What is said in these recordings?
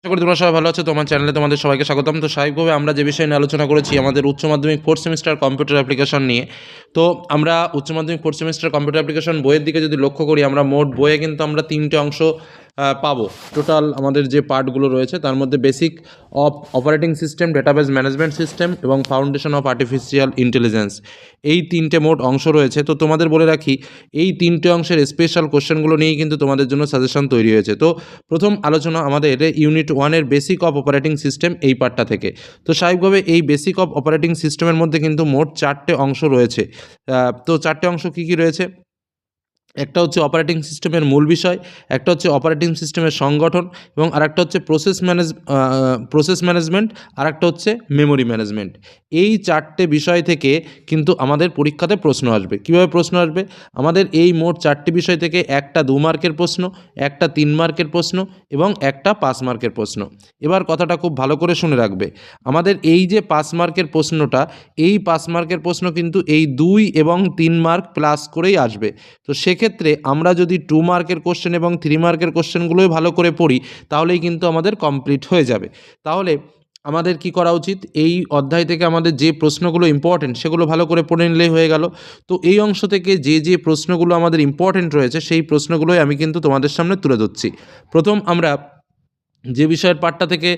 আশা করি তোমরা সবাই ভালো আছো। তোমার চ্যানেলে তোমাদের সবাইকে স্বাগতম। তো স্বাভাবিকভাবে আমরা যে বিষয় নিয়ে আলোচনা করেছি আমাদের উচ্চ মাধ্যমিক 4th সেমিস্টার কম্পিউটার অ্যাপ্লিকেশন নিয়ে। তো আমরা উচ্চ মাধ্যমিক 4th সেমিস্টার কম্পিউটার অ্যাপ্লিকেশন বইয়ের দিকে যদি লক্ষ্য করি, আমরা মোট বইয়ে কিন্তু আমরা 3টে অংশ পাবো। টোটাল আমাদের যে পার্টগুলো রয়েছে তার মধ্যে basic of operating system, database management system এবং ফাউন্ডেশন অফ আর্টিফিশিয়াল ইন্টেলিজেন্স, এই 3টে মোট অংশ রয়েছে। তো তোমাদের বলে রাখি, এই 3টে অংশের স্পেশাল কোশ্চেনগুলো নিয়েই কিন্তু তোমাদের জন্য সাজেশন তৈরি হয়েছে। তো প্রথম আলোচনা আমাদের ইউনিট 1-এর বেসিক অফ অপারেটিং সিস্টেম, এই পার্টটা থেকে। তো স্বাভাবিকভাবে এই বেসিক অফ অপারেটিং সিস্টেমের মধ্যে কিন্তু মোট 4টে অংশ রয়েছে। তো 4টে অংশ কী কী রয়েছে? একটা হচ্ছে অপারেটিং সিস্টেমের মূল বিষয়, একটা হচ্ছে অপারেটিং সিস্টেমের সংগঠন, এবং আরেকটা হচ্ছে প্রসেস ম্যানেজমেন্ট, আরেকটা হচ্ছে মেমোরি ম্যানেজমেন্ট। এই 4টে বিষয় থেকে কিন্তু আমাদের পরীক্ষাতে প্রশ্ন আসবে। কীভাবে প্রশ্ন আসবে? আমাদের এই মোট 4টে বিষয় থেকে একটা 2 মার্কের প্রশ্ন, একটা 3 মার্কের প্রশ্ন এবং একটা 5 মার্কের প্রশ্ন। এবার কথাটা খুব ভালো করে শুনে রাখবে। আমাদের এই যে 5 মার্কের প্রশ্নটা, এই 5 মার্কের প্রশ্ন কিন্তু এই 2 এবং 3 মার্ক প্লাস করেই আসবে। তো সেক্ষেত্রে আমরা যদি 2 মার্কের কোশ্চেন এবং 3 মার্কের কোশ্চেনগুলোই ভালো করে পড়ি, তাহলেই কিন্তু আমাদের কমপ্লিট হয়ে যাবে। তাহলে আমাদের কি করা উচিত? এই অধ্যায় থেকে আমাদের যে প্রশ্নগুলো ইম্পর্টেন্ট সেগুলো ভালো করে পড়ে নিলেই হয়ে গেল। তো এই অংশ থেকে যে প্রশ্নগুলো আমাদের ইম্পর্টেন্ট রয়েছে সেই প্রশ্নগুলোই আমি কিন্তু তোমাদের সামনে তুলে ধরছি। প্রথম আমরা যে বিষয়ের পার্টটা থেকে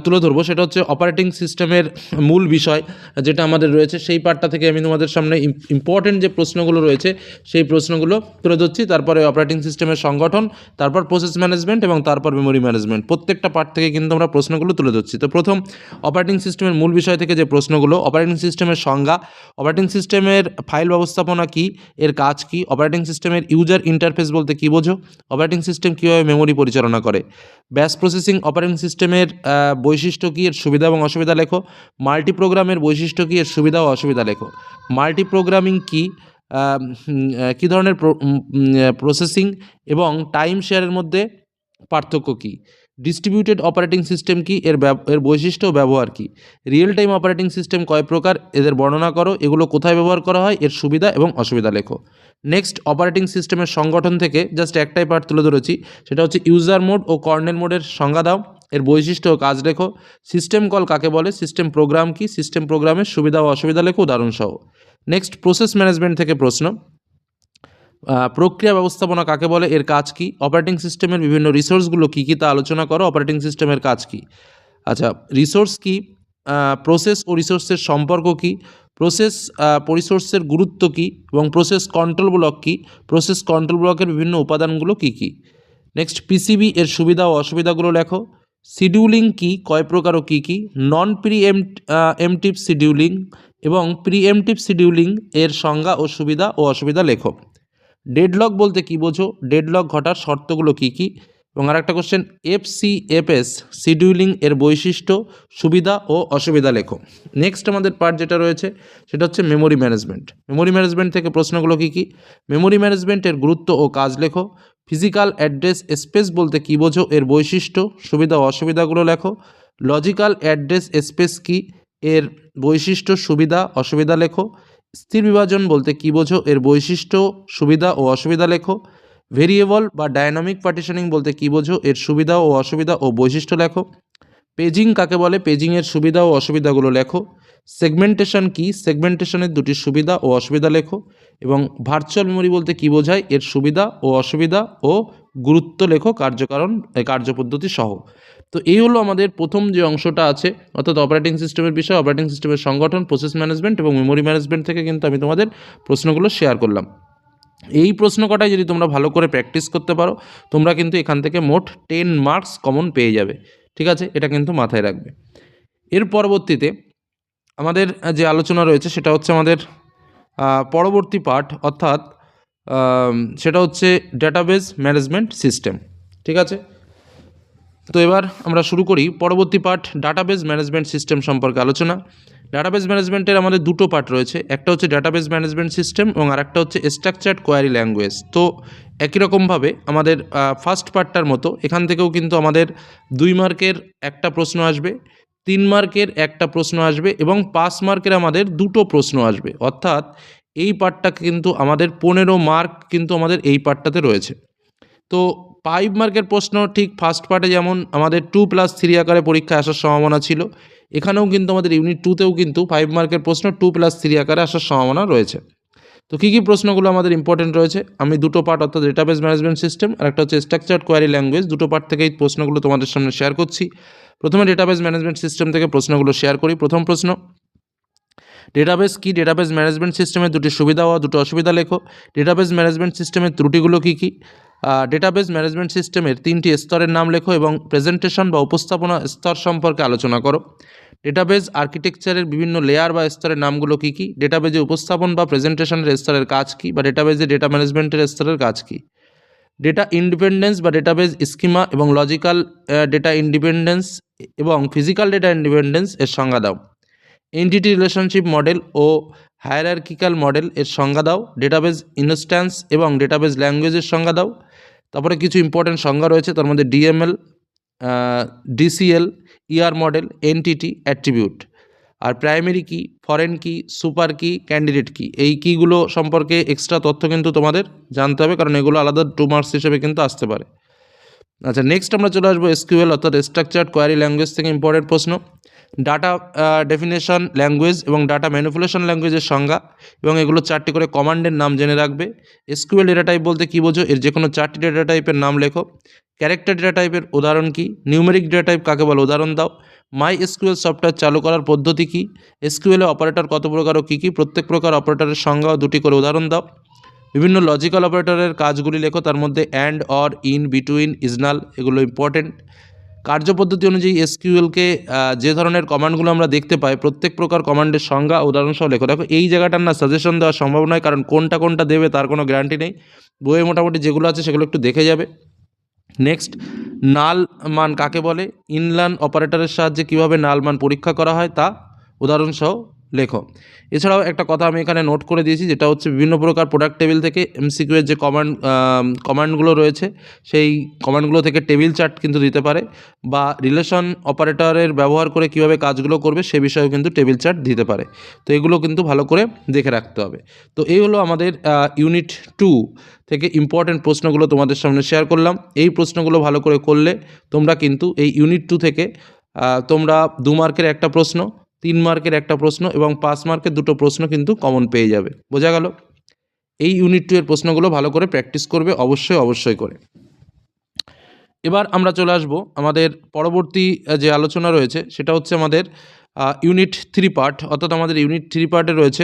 তুলে ধরবো সেটা হচ্ছে অপারেটিং সিস্টেমের মূল বিষয় যেটা আমাদের রয়েছে, সেই পার্টটা থেকে আমি তোমাদের সামনে ইম্পর্টেন্ট যে প্রশ্নগুলো রয়েছে সেই প্রশ্নগুলো তুলে ধরছি। তারপরে অপারেটিং সিস্টেমের সংগঠন, তারপর প্রসেস ম্যানেজমেন্ট এবং তারপর মেমোরি ম্যানেজমেন্ট, প্রত্যেকটা পার্ট থেকে কিন্তু আমরা প্রশ্নগুলো তুলে ধরছি। তো প্রথম অপারেটিং সিস্টেমের মূল বিষয় থেকে যে প্রশ্নগুলো: অপারেটিং সিস্টেমের সংজ্ঞা, অপারেটিং সিস্টেমের ফাইল ব্যবস্থাপনা কী, এর কাজ কী, অপারেটিং সিস্টেমের ইউজার ইন্টারফেস বলতে কী বোঝো, অপারেটিং সিস্টেম কীভাবে মেমোরি পরিচালনা করে, ব্যাশ প্রসেসিং অপারেটিং সিস্টেমের বৈশিষ্ট্য কী, এর সুবিধা এবং অসুবিধা লেখো, মাল্টি প্রোগ্রামের বৈশিষ্ট্য কী, এর সুবিধা ও অসুবিধা লেখো, মাল্টি প্রোগ্রামিং কী, কী ধরনের প্রসেসিং এবং টাইম শেয়ারের মধ্যে পার্থক্য কী, ডিস্ট্রিবিউটেড অপারেটিং সিস্টেম কী, এর বৈশিষ্ট্য ও ব্যবহার কী, রিয়েল টাইম অপারেটিং সিস্টেম কয় প্রকার, এদের বর্ণনা করো, এগুলো কোথায় ব্যবহার করা হয়, এর সুবিধা এবং অসুবিধা লেখো। নেক্সট, অপারেটিং সিস্টেমের সংগঠন থেকে জাস্ট একটাই পার্ট তুলে ধরেছি, সেটা হচ্ছে ইউজার মোড ও কর্নেল মোডের সংজ্ঞা দাও, এর বৈশিষ্ট্য ও কাজ লেখো, সিস্টেম কল কাকে বলে, সিস্টেম প্রোগ্রাম কী, সিস্টেম প্রোগ্রামের সুবিধা ও অসুবিধা লেখো উদাহরণসহ। নেক্সট, প্রসেস ম্যানেজমেন্ট থেকে প্রশ্ন: প্রক্রিয়া ব্যবস্থাপনা কাকে বলে, এর কাজ কী, অপারেটিং সিস্টেমের বিভিন্ন রিসোর্সগুলো কী কী তা আলোচনা করো, অপারেটিং সিস্টেমের কাজ কী। আচ্ছা, রিসোর্স কী, প্রসেস ও রিসোর্সের সম্পর্ক কী, প্রসেস রিসোর্সের গুরুত্ব কী এবং প্রসেস কন্ট্রোল ব্লক কী, প্রসেস কন্ট্রোল ব্লকের বিভিন্ন উপাদানগুলো কী কী। নেক্সট, পিসিবি এর সুবিধা ও অসুবিধাগুলো লেখো, শিডিউলিং কী, কয় প্রকার ও কী কী, নন এমটিভ শিডিউলিং এবং প্রিএমটিভ শিডিউলিং এর সংজ্ঞা ও সুবিধা ও অসুবিধা লেখো। ডেডলক বলতে কী বোঝো, ডেডলক ঘটার শর্তগুলো কী কী, এবং আরেকটা কোশ্চেন, এফসিএফএস শিডিউলিং এর বৈশিষ্ট্য, সুবিধা ও অসুবিধা লেখো। নেক্সট আমাদের পার্ট যেটা রয়েছে সেটা হচ্ছে মেমোরি ম্যানেজমেন্ট। মেমোরি ম্যানেজমেন্ট থেকে প্রশ্নগুলো কী কী: মেমোরি ম্যানেজমেন্টের গুরুত্ব ও কাজ লেখো, ফিজিক্যাল অ্যাড্রেস স্পেস বলতে কী বোঝো, এর বৈশিষ্ট্য, সুবিধা ও অসুবিধাগুলো লেখো। লজিক্যাল অ্যাড্রেস স্পেস কী, এর বৈশিষ্ট্য, সুবিধা, অসুবিধা লেখো। স্থির বিভাজন বলতে কী বোঝো, এর বৈশিষ্ট্য, সুবিধা ও অসুবিধা লেখো। ভেরিয়েবল বা ডায়নামিক পার্টিশনিং বলতে কী বোঝো, এর সুবিধা ও অসুবিধা ও বৈশিষ্ট্য লেখো। পেজিং কাকে বলে, পেজিংয়ের সুবিধা ও অসুবিধাগুলো লেখো। সেগমেন্টেশন কী, সেগমেন্টেশনের দুটি সুবিধা ও অসুবিধা লেখো। এবং ভার্চুয়াল মেমোরি বলতে কী বোঝায়, এর সুবিধা ও অসুবিধা ও গুরুত্ব লেখো, কার্যপদ্ধতি সহ। তো এই হলো আমাদের প্রথম যে অংশটা আছে, অর্থাৎ অপারেটিং সিস্টেমের বিষয়, অপারেটিং সিস্টেমের সংগঠন, প্রসেস ম্যানেজমেন্ট এবং মেমোরি ম্যানেজমেন্ট থেকে কিন্তু আমি তোমাদের প্রশ্নগুলো শেয়ার করলাম। এই প্রশ্ন কটাই যদি তোমরা ভালো করে প্র্যাকটিস করতে পারো, তোমরা কিন্তু এখান থেকে মোট 10 মার্কস কমন পেয়ে যাবে। ঠিক আছে, এটা কিন্তু মাথায় রাখবে। এর পরবর্তীতে আমাদের যে আলোচনা রয়েছে সেটা হচ্ছে আমাদের পরবর্তী পার্ট, অর্থাৎ সেটা হচ্ছে ডেটাবেস ম্যানেজমেন্ট সিস্টেম। ঠিক আছে, তো এবার আমরা শুরু করি পরবর্তী পার্ট, ডাটাবেস ম্যানেজমেন্ট সিস্টেম সম্পর্কে আলোচনা। ডাটাবেস ম্যানেজমেন্টের আমাদের দুটো পার্ট রয়েছে, একটা হচ্ছে ডাটাবেস ম্যানেজমেন্ট সিস্টেম এবং আরেকটা হচ্ছে স্ট্রাকচার্ড কোয়ারি ল্যাঙ্গুয়েজ। তো একই রকমভাবে আমাদের ফার্স্ট পার্টটার মতো এখান থেকেও কিন্তু আমাদের 2 মার্কের একটা প্রশ্ন আসবে, 3 মার্কের একটা প্রশ্ন আসবে এবং 5 মার্কের আমাদের দুটো প্রশ্ন আসবে। অর্থাৎ এই পার্টটা কিন্তু আমাদের 15 মার্ক কিন্তু আমাদের এই পার্টটাতে রয়েছে। তো 5 মার্কের প্রশ্ন ঠিক ফার্স্ট পার্টে যেমন আমাদের 2+3 আকারে পরীক্ষায় আসার সম্ভাবনা ছিল, এখানেও কিন্তু আমাদের ইউনিট 2তেও কিন্তু 5 মার্কের প্রশ্ন 2+3 আকারে আসার সম্ভাবনা রয়েছে। তো কী কী প্রশ্নগুলো আমাদের ইম্পর্টেন্ট রয়েছে, আমি দুটো পার্ট অর্থাৎ ডেটাবেস ম্যানেজমেন্ট সিস্টেম আর একটা হচ্ছে স্ট্রাকচার্ড কোয়ারি ল্যাঙ্গুয়েজ, দুটো পার্ট থেকেই প্রশ্নগুলো তোমাদের সামনে শেয়ার করছি। প্রথমে ডেটাবেস ম্যানেজমেন্ট সিস্টেম থেকে প্রশ্নগুলো শেয়ার করি। প্রথম প্রশ্ন, ডেটাবেস কি? ডেটাবেস ম্যানেজমেন্ট সিস্টেমের দুটি সুবিধা ও দুটো অসুবিধা লেখো। ডেটাবেস ম্যানেজমেন্ট সিস্টেমের ত্রুটিগুলো কী কী? ডেটাবেস ম্যানেজমেন্ট সিস্টেমের 3টি স্তরের নাম লেখো এবং প্রেজেন্টেশন বা উপস্থাপনা স্তর সম্পর্কে আলোচনা করো। ডেটাবেস আর্কিটেকচারের বিভিন্ন লেয়ার বা স্তরের নামগুলো কী কী? ডেটাবেজে উপস্থাপন বা প্রেজেন্টেশনের স্তরের কাজ কী, বা ডেটাবেজে ডেটা ম্যানেজমেন্টের স্তরের কাজ কী? ডেটা ইন্ডিপেন্ডেন্স বা ডেটাবেস স্কিমা এবং লজিক্যাল ডেটা ইন্ডিপেন্ডেন্স এবং ফিজিক্যাল ডেটা ইন্ডিপেন্ডেন্স এর সংজ্ঞা দাও। এন্টিটি রিলেশনশিপ মডেল ও হায়ারার্কিক্যাল মডেল এর সংজ্ঞা দাও। ডেটাবেস ইনস্ট্যান্স এবং ডেটাবেস ল্যাঙ্গুয়েজের সংজ্ঞা দাও। তারপরে কিছু ইম্পর্টেন্ট সংজ্ঞা রয়েছে, তার মধ্যে DML, DCL, ER model, entity, attribute. আর primary key, foreign key, super key, candidate key, এই কিগুলো সম্পর্কে এক্সট্রা তথ্য কিন্তু তোমাদের জানতে হবে, কারণ এগুলো আলাদা 2 মার্কস হিসেবে কিন্তু আসতে পারে। আচ্ছা, নেক্সট আমরা চলে আসবো এসকিউএল অর্থাৎ স্ট্রাকচার্ড কোয়ারি ল্যাঙ্গুয়েজ থেকে ইম্পর্টেন্ট প্রশ্ন। ডাটা ডেফিনেশন ল্যাঙ্গুয়েজ এবং ডাটা ম্যানিপুলেশন ল্যাঙ্গুয়েজের সংজ্ঞা এবং এগুলো 4টি করে কমান্ডের নাম জেনে রাখবে। এসকিউএল ডেটা টাইপ বলতে কী বোঝো? এর যে কোনো 4টি ডেটা টাইপের নাম লেখো। ক্যারেক্টার ডেটা টাইপের উদাহরণ কী? নিউমেরিক ডেটা টাইপ কাকে বলে উদাহরণ দাও। মাই এসকিউএল সফটওয়্যার চালু করার পদ্ধতি কী? এসকিউএলে অপারেটর কত প্রকার ও কী কী? প্রত্যেক প্রকার অপারেটরের সংজ্ঞা ও 2টি করে উদাহরণ দাও। বিভিন্ন লজিক্যাল অপারেটরের কাজগুলি লেখো, তার মধ্যে অ্যান্ড, অর, ইন, বিটুইন, ইজনাল এগুলো ইম্পর্টেন্ট। কার্যপদ্ধতি অনুযায়ী এসকিউএলকে যে ধরনের কমান্ডগুলো আমরা দেখতে পাই, প্রত্যেক প্রকার কমান্ডের সংজ্ঞা উদাহরণসহ লেখো। দেখো এই জায়গাটার না সাজেশন দেওয়া সম্ভব নয়, কারণ কোনটা কোনটা দেবে তার কোনো গ্যারান্টি নেই। বইয়ে মোটামুটি যেগুলো আছে সেগুলো একটু দেখে যাবে। নেক্সট, নাল মান কাকে বলে? ইনলার্ন অপারেটরের সাহায্যে কীভাবে নাল মান পরীক্ষা করা হয় তা উদাহরণসহ লেখো। এছাড়াও একটা কথা আমি এখানে নোট করে দিয়েছি, যেটা হচ্ছে বিভিন্ন প্রকার প্রোডাক্ট টেবিল থেকে এমসিকিউ এর যে কমান্ডগুলো রয়েছে, সেই কমান্ডগুলো থেকে টেবিল চার্ট কিন্তু দিতে পারে, বা রিলেশন অপারেটরের ব্যবহার করে কীভাবে কাজগুলো করবে সে বিষয়েও কিন্তু টেবিল চার্ট দিতে পারে। তো এগুলো কিন্তু ভালো করে দেখে রাখতে হবে। তো এই হলো আমাদের ইউনিট 2 থেকে ইম্পর্টেন্ট প্রশ্নগুলো তোমাদের সামনে শেয়ার করলাম। এই প্রশ্নগুলো ভালো করে করলে তোমরা কিন্তু এই ইউনিট 2 থেকে তোমরা 2 মার্কের একটা প্রশ্ন, 3 মার্কের একটা প্রশ্ন এবং 5 মার্কের 2টো প্রশ্ন কিন্তু কমন পেয়ে যাবে। বোঝা গেল? এই ইউনিট 2 এর প্রশ্নগুলো ভালো করে প্র্যাকটিস করবে অবশ্যই করে। এবার আমরা চলে আসব আমাদের পরবর্তী যে আলোচনা রয়েছে সেটা হচ্ছে আমাদের ইউনিট 3 পার্ট, অর্থাৎ আমাদের ইউনিট 3 পার্টে রয়েছে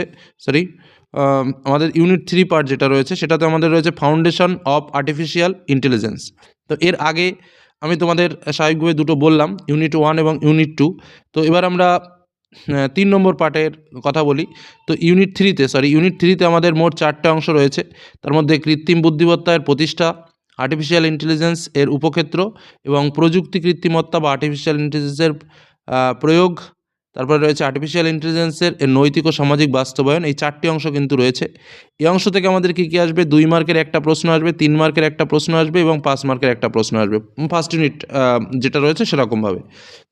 আমাদের ইউনিট 3 পার্ট যেটা রয়েছে সেটাতে আমাদের রয়েছে ফাউন্ডেশন অফ আর্টিফিশিয়াল ইন্টেলিজেন্স। তো এর আগে আমি তোমাদের স্বাভাবিকভাবে দুটো বললাম, ইউনিট 1 এবং ইউনিট 2। তো এবার আমরা 3 নম্বর পার্টের কথা বলি। তো ইউনিট 3তে আমাদের মোট 4টে অংশ রয়েছে। তার মধ্যে কৃত্রিম বুদ্ধিমত্তার প্রতিষ্ঠা, আর্টিফিশিয়াল ইন্টেলিজেন্স এর উপক্ষেত্র এবং প্রযুক্তি কৃত্রিমত্তা বা আর্টিফিশিয়াল ইন্টেলিজেন্সের প্রয়োগ, তারপরে রয়েছে আর্টিফিশিয়াল ইন্টেলিজেন্সের নৈতিক ও সামাজিক বাস্তবায়ন। এই 4টি অংশ কিন্তু রয়েছে। এই অংশ থেকে আমাদের কী কী আসবে? 2 মার্কের একটা প্রশ্ন আসবে, 3 মার্কের একটা প্রশ্ন আসবে এবং 5 মার্কের একটা প্রশ্ন আসবে। ফার্স্ট ইউনিট যেটা রয়েছে সেরকমভাবে।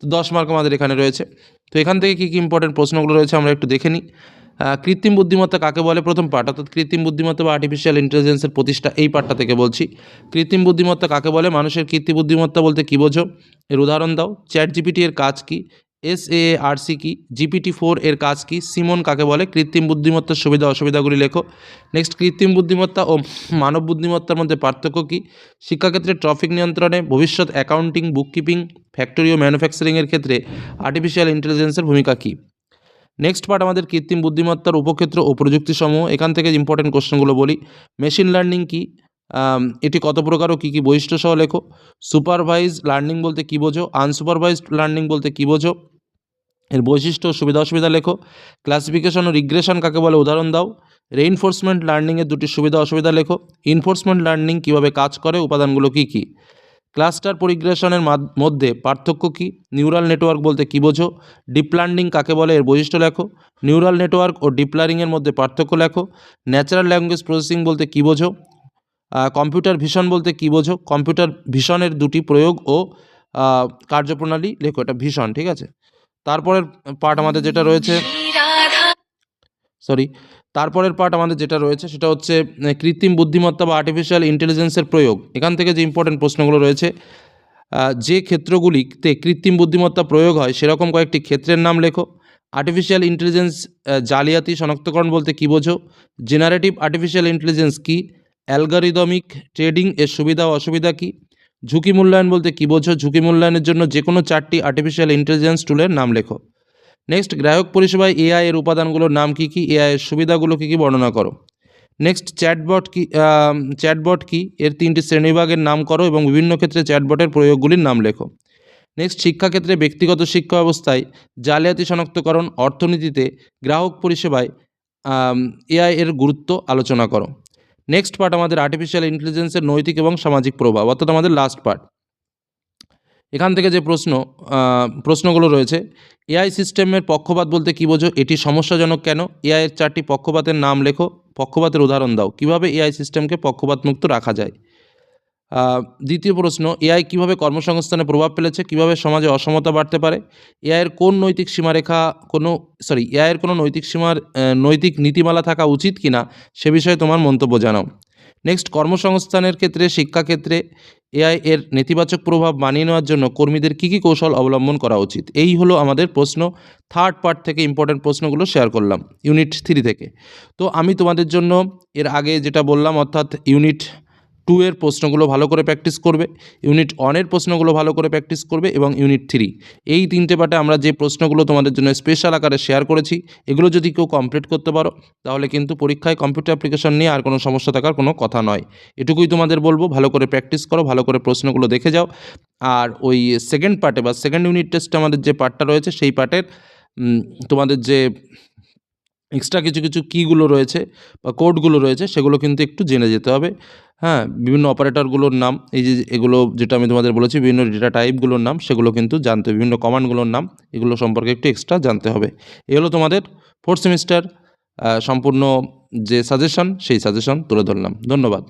তো 10 মার্ক আমাদের এখানে রয়েছে। তো এখান থেকে কী কী ইম্পর্টেন্ট প্রশ্নগুলো রয়েছে আমরা একটু দেখে নিই। কৃত্রিম বুদ্ধিমত্তা কাকে বলে? প্রথম পার্ট, অর্থাৎ কৃত্রিম বুদ্ধিমত্তা বা আর্টিফিশিয়াল ইন্টেলিজেন্সের প্রতিষ্ঠা, এই পার্টটা থেকে বলছি। কৃত্রিম বুদ্ধিমত্তা কাকে বলে? মানুষের কৃত্রিম বুদ্ধিমত্তা বলতে কী বোঝো? এর উদাহরণ দাও। চ্যাট জিপিটি এর কাজ কী? SAARC কি? GPT-4 এর কাজ কী? সিমন কাকে বলে? কৃত্রিম বুদ্ধিমত্তার সুবিধা অসুবিধাগুলি লেখো। নেক্সট, কৃত্রিম বুদ্ধিমত্তা ও মানব বুদ্ধিমত্তার মধ্যে পার্থক্য কী? শিক্ষাক্ষেত্রে ট্রাফিক নিয়ন্ত্রণে, ভবিষ্যৎ অ্যাকাউন্টিং, বুককিপিং, ফ্যাক্টরি ও ম্যানুফ্যাকচারিংয়ের ক্ষেত্রে আর্টিফিশিয়াল ইন্টেলিজেন্সের ভূমিকা কী? নেক্সট পার্ট আমাদের কৃত্রিম বুদ্ধিমত্তার উপক্ষেত্র ও প্রযুক্তিসমূহ। এখান থেকে ইম্পর্টেন্ট কোশ্চেনগুলো বলি। মেশিন লার্নিং কী? এটি কত প্রকার ও কী কী বৈশিষ্ট্য সহ লেখো। সুপারভাইজ লার্নিং বলতে কী বোঝো? আনসুপারভাইজড লার্নিং বলতে কী বোঝো? এর বৈশিষ্ট্য ও সুবিধা অসুবিধা লেখো। ক্লাসিফিকেশন ও রিগ্রেশন কাকে বলে উদাহরণ দাও। রেইনফোর্সমেন্ট লার্নিংয়ের 2টি সুবিধা অসুবিধা লেখো। ইনফোর্সমেন্ট লার্নিং কীভাবে কাজ করে, উপাদানগুলো কী কী? ক্লাস্টার পরিগ্রেশনের মধ্যে পার্থক্য কী? নিউরাল নেটওয়ার্ক বলতে কী বোঝো? ডিপ লার্নিং কাকে বলে, এর বৈশিষ্ট্য লেখো। নিউরাল নেটওয়ার্ক ও ডিপ লার্নিংয়ের মধ্যে পার্থক্য লেখো। ন্যাচারাল ল্যাঙ্গুয়েজ প্রসেসিং বলতে কী বোঝো? কম্পিউটার ভিশন বলতে কী বোঝো? কম্পিউটার ভিশনের 2টি প্রয়োগ ও কার্যপ্রণালী লেখো। এটা ভিশন, ঠিক আছে। তারপরের পার্ট আমাদের যেটা রয়েছে তারপরের পার্ট আমাদের যেটা রয়েছে সেটা হচ্ছে কৃত্রিম বুদ্ধিমত্তা বা আর্টিফিশিয়াল ইন্টেলিজেন্সের প্রয়োগ। এখান থেকে যে ইম্পর্টেন্ট প্রশ্নগুলো রয়েছে, যে ক্ষেত্রগুলিতে কৃত্রিম বুদ্ধিমত্তা প্রয়োগ হয় সেরকম কয়েকটি ক্ষেত্রের নাম লেখো। আর্টিফিশিয়াল ইন্টেলিজেন্স জালিয়াতি শনাক্তকরণ বলতে কী বোঝো? জেনারেটিভ আর্টিফিশিয়াল ইন্টেলিজেন্স কী? অ্যালগরিদমিক ট্রেডিং এর সুবিধা ও অসুবিধা কী? ঝুঁকি মূল্যায়ন বলতে কী বোঝো? ঝুঁকি মূল্যায়নের জন্য যে কোনো 4টি আর্টিফিশিয়াল ইন্টেলিজেন্স টুলের নাম লেখো। নেক্সট, গ্রাহক পরিষেবায় এআই এর উপাদানগুলোর নাম কী কী? এআই এর সুবিধাগুলো কী কী বর্ণনা করো। নেক্সট, চ্যাটবট কি এর 3টি শ্রেণীবিভাগের নাম করো এবং বিভিন্ন ক্ষেত্রে চ্যাটবটের প্রয়োগগুলির নাম লেখো। নেক্সট, শিক্ষাক্ষেত্রে ব্যক্তিগত শিক্ষা ব্যবস্থায় জালিয়াতি শনাক্তকরণ, অর্থনীতিতে গ্রাহক পরিষেবায় এআই এর গুরুত্ব আলোচনা করো। নেক্সট পার্ট আমাদের আর্টিফিশিয়াল ইন্টেলিজেন্সের নৈতিক এবং সামাজিক প্রভাব, অর্থাৎ আমাদের লাস্ট পার্ট। এখান থেকে যে প্রশ্নগুলো রয়েছে, এআই সিস্টেমের পক্ষপাত বলতে কী বোঝো? এটি সমস্যাজনক কেন? এআইয়ের 4টি পক্ষপাতের নাম লেখো, পক্ষপাতের উদাহরণ দাও। কিভাবে এআই সিস্টেমকে পক্ষপাতমুক্ত রাখা যায়? দ্বিতীয় প্রশ্ন, এআই কীভাবে কর্মসংস্থানে প্রভাব ফেলেছে? কীভাবে সমাজে অসমতা বাড়তে পারে? এআইয়ের কোনো নৈতিক নীতিমালা থাকা উচিত কিনা সে বিষয়ে তোমার মন্তব্য জানাও। নেক্সট, কর্মসংস্থানের ক্ষেত্রে, শিক্ষাক্ষেত্রে এআই এর নেতিবাচক প্রভাব মানিয়ে নেওয়ার জন্য কর্মীদের কী কী কৌশল অবলম্বন করা উচিত? এই হলো আমাদের প্রশ্ন। থার্ড পার্ট থেকে ইম্পর্টেন্ট প্রশ্নগুলো শেয়ার করলাম ইউনিট 3 থেকে। তো আমি তোমাদের জন্য এর আগে যেটা বললাম, অর্থাৎ ইউনিট 2 এর প্রশ্নগুলো ভালো করে প্র্যাকটিস করবে, ইউনিট 1 এর প্রশ্নগুলো ভালো করে প্র্যাকটিস করবে এবং ইউনিট 3, এই 3টে পার্টে আমরা যে প্রশ্নগুলো তোমাদের জন্য স্পেশাল আকারে শেয়ার করেছি, এগুলো যদি কেউ কমপ্লিট করতে পারো তাহলে কিন্তু পরীক্ষায় কম্পিউটার অ্যাপ্লিকেশন নিয়ে আর কোনো সমস্যা থাকার কোনো কথা নয়। এটুকুই তোমাদের বলবো, ভালো করে প্র্যাকটিস করো, ভালো করে প্রশ্নগুলো দেখে যাও। আর ওই সেকেন্ড পার্টে বা সেকেন্ড ইউনিট টেস্টে আমাদের যে পার্টটা রয়েছে সেই পার্টের তোমাদের যে এক্সট্রা কিছু কিগুলো রয়েছে বা কোডগুলো রয়েছে সেগুলো কিন্তু একটু জেনে যেতে হবে। হ্যাঁ, বিভিন্ন অপারেটরগুলোর নাম, এই যে এগুলো যেটা আমি তোমাদের বলেছি, বিভিন্ন ডেটা টাইপগুলোর নাম, সেগুলো কিন্তু জানতে হবে। বিভিন্ন কমান্ডগুলোর নাম, এগুলো সম্পর্কে একটু এক্সট্রা জানতে হবে। এই হলো তোমাদের 4th সেমিস্টার সম্পূর্ণ যে সাজেশন, সেই সাজেশন তুলে ধরলাম। ধন্যবাদ।